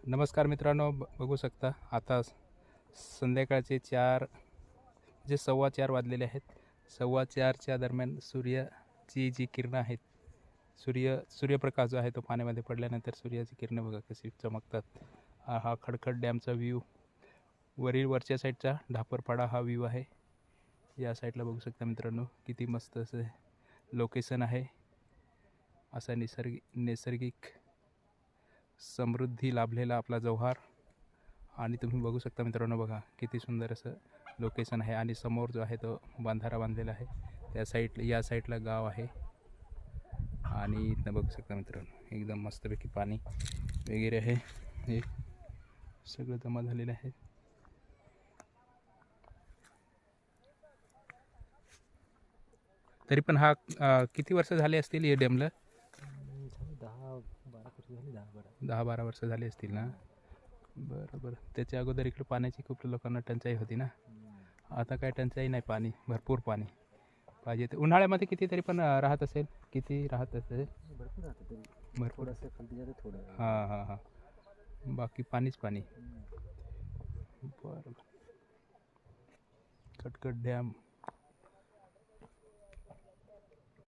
नमस्कार मित्रांनो, बघू शकता आता संध्याकाळचे 4 जे 4:15 वाजलेले आहेत. 4:15च्या दरम्यान सूर्याची जी किरणं आहेत, सूर्यप्रकाश जो आहे तो पाण्यामध्ये पडल्यानंतर सूर्याची किरणं बघा कशी चमकतात. हा खडखड डॅमचा व्ह्यू, वरच्या साईडचा ढापरपाडा हा व्ह्यू आहे. या साईडला बघू शकता मित्रांनो, किती मस्त असं लोकेशन आहे. असा नैसर्गिक समृद्धी लाभलेला आपला जव्हार. आणि तुम्ही बघू शकता मित्रांनो, बघा किती सुंदर असं लोकेशन आहे. आणि समोर जो आहे तो बांधारा बांधलेला आहे. या साईडला गाव आहे. आणि इथं बघू शकता मित्रांनो, एकदम मस्तपैकी पाणी वगैरे आहे. हे सगळं जमा झालेलं आहे. तरी पण हा किती वर्ष झाले असतील हे डॅमला? 10-12 वर्ष झाली असतील ना. बरं. त्याच्या अगोदर इकडे पाण्याची खूप लोकांना टंचाई होती ना. आता काय टंचाई नाही, पाणी भरपूर पाणी पाहिजे. ते उन्हाळ्यामध्ये किती तरी पण राहत असेल, किती राहत असेल? भरपूर. हां. बाकी पाणीच पाणी. बरं. कटकट डॅम